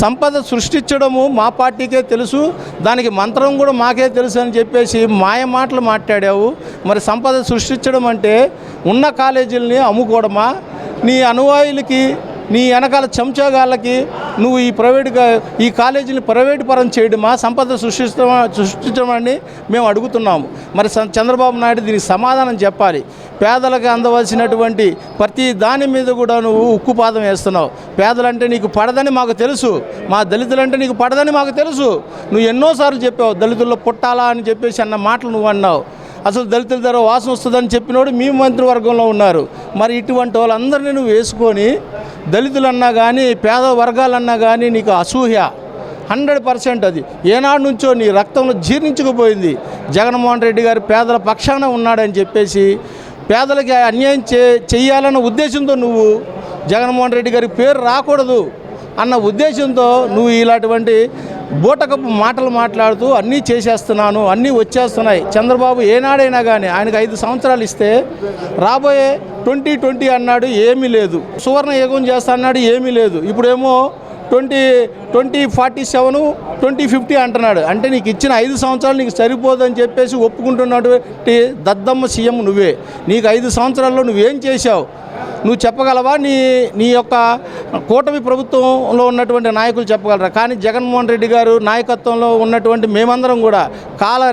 సంపద సృష్టించడము మా పార్టీకే తెలుసు, దానికి మంత్రం కూడా మాకే తెలుసు అని చెప్పేసి మాయ మాటలు మాట్లాడావు. మరి సంపద సృష్టించడం అంటే ఉన్న కాలేజీలని అమ్ముకోవడమా? నీ అనుయాయులకి, నీ వెనకాల చెంచాగాళ్ళకి నువ్వు ఈ కాలేజీని ప్రైవేటు పరం చేయడమా సంపద సృష్టించమని మేము అడుగుతున్నాము. మరి చంద్రబాబు నాయుడు దీనికి సమాధానం చెప్పాలి. పేదలకు అందవలసినటువంటి ప్రతి దాని మీద కూడా నువ్వు ఉక్కుపాదం వేస్తున్నావు. పేదలంటే నీకు పడదని మాకు తెలుసు, మా దళితులంటే నీకు పడదని మాకు తెలుసు. నువ్వు ఎన్నోసార్లు చెప్పావు దళితుల్లో పుట్టాలా అని చెప్పేసి అన్న మాటలు నువ్వు అన్నావు. అసలు దళితుల ద్వారా వాసన వస్తుందని చెప్పినోడు మీ మంత్రివర్గంలో ఉన్నారు. మరి ఇటువంటి వాళ్ళందరినీ నువ్వు వేసుకొని దళితులన్నా కానీ పేద వర్గాలన్నా కానీ నీకు అసూయ 100% అది ఏనాడు నుంచో నీ రక్తంలో జీర్ణించుకుపోయింది. జగన్మోహన్ రెడ్డి గారు పేదల పక్షాన ఉన్నాడని చెప్పేసి పేదలకి అన్యాయం చెయ్యాలన్న ఉద్దేశంతో నువ్వు జగన్మోహన్ రెడ్డి గారి పేరు రాకూడదు అన్న ఉద్దేశంతో నువ్వు ఇలాంటి బూటకపు మాటలు మాట్లాడుతూ అన్నీ చేసేస్తున్నాను, అన్నీ వచ్చేస్తున్నాయి. చంద్రబాబు ఏనాడైనా కానీ ఆయనకు 5 సంవత్సరాలు ఇస్తే రాబోయే 2020 అన్నాడు, ఏమీ లేదు. సువర్ణ యుగం చేస్తా అన్నాడు, ఏమీ లేదు. ఇప్పుడేమో 2047 2050 అంటున్నాడు. అంటే నీకు ఇచ్చిన 5 సంవత్సరాలు నీకు సరిపోదని చెప్పేసి ఒప్పుకుంటున్నటువంటి దద్దమ్మ సీఎం నువ్వే. నీకు 5 సంవత్సరాల్లో నువ్వేం చేశావు నువ్వు చెప్పగలవా? నీ యొక్క కూటమి ప్రభుత్వంలో ఉన్నటువంటి నాయకులు చెప్పగలరా? కానీ జగన్మోహన్ రెడ్డి గారు నాయకత్వంలో ఉన్నటువంటి మేమందరం కూడా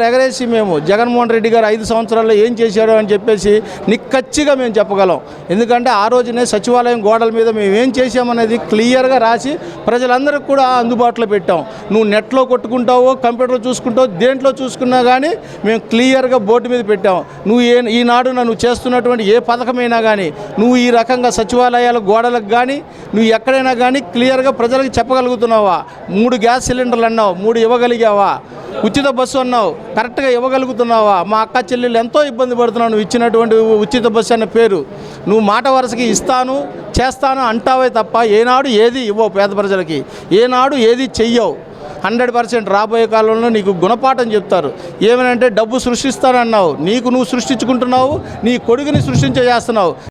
ఎగరేసి మేము జగన్మోహన్ రెడ్డి గారు 5 సంవత్సరాల్లో ఏం చేశాడో అని చెప్పేసి నిక్కచ్చిగా మేము చెప్పగలం. ఎందుకంటే ఆ రోజునే సచివాలయం గోడల మీద మేము ఏం చేసామనేది క్లియర్గా రాసి ప్రజలందరికీ కూడా అందుబాటులో పెట్టాం. నువ్వు నెట్లో కొట్టుకుంటావో కంప్యూటర్లో చూసుకుంటావో దేంట్లో చూసుకున్నా కానీ మేము క్లియర్గా బోర్డు మీద పెట్టాం. నువ్వు ఈనాడు నువ్వు చేస్తున్నటువంటి ఏ పథకమైనా కానీ నువ్వు ఈ రకంగా సచివాలయాల గోడలకు కానీ నువ్వు ఎక్కడైనా కానీ క్లియర్గా ప్రజలకు చెప్పగలుగుతున్నావా? 3 గ్యాస్ సిలిండర్లు అన్నావు, 3 ఇవ్వగలిగావా? ఉచిత బస్సు అన్నావు, కరెక్ట్గా ఇవ్వగలుగుతున్నావా? మా అక్క చెల్లెళ్ళు ఎంతో ఇబ్బంది పడుతున్నావు నువ్వు ఇచ్చినటువంటి ఉచిత బస్సు అన్న పేరు. నువ్వు మాట వరుసకి ఇస్తాను చేస్తాను అంటావే తప్ప ఏనాడు ఏది ఇవ్వవు పేద ప్రజలకి, ఏనాడు ఏది చెయ్యవు. 100% రాబోయే కాలంలో నీకు గుణపాఠం చెప్తారు. ఏమనంటే డబ్బు సృష్టిస్తానన్నావు, నువ్వు సృష్టించుకుంటున్నావు, నీ కొడుకుని సృష్టించేస్తున్నావు.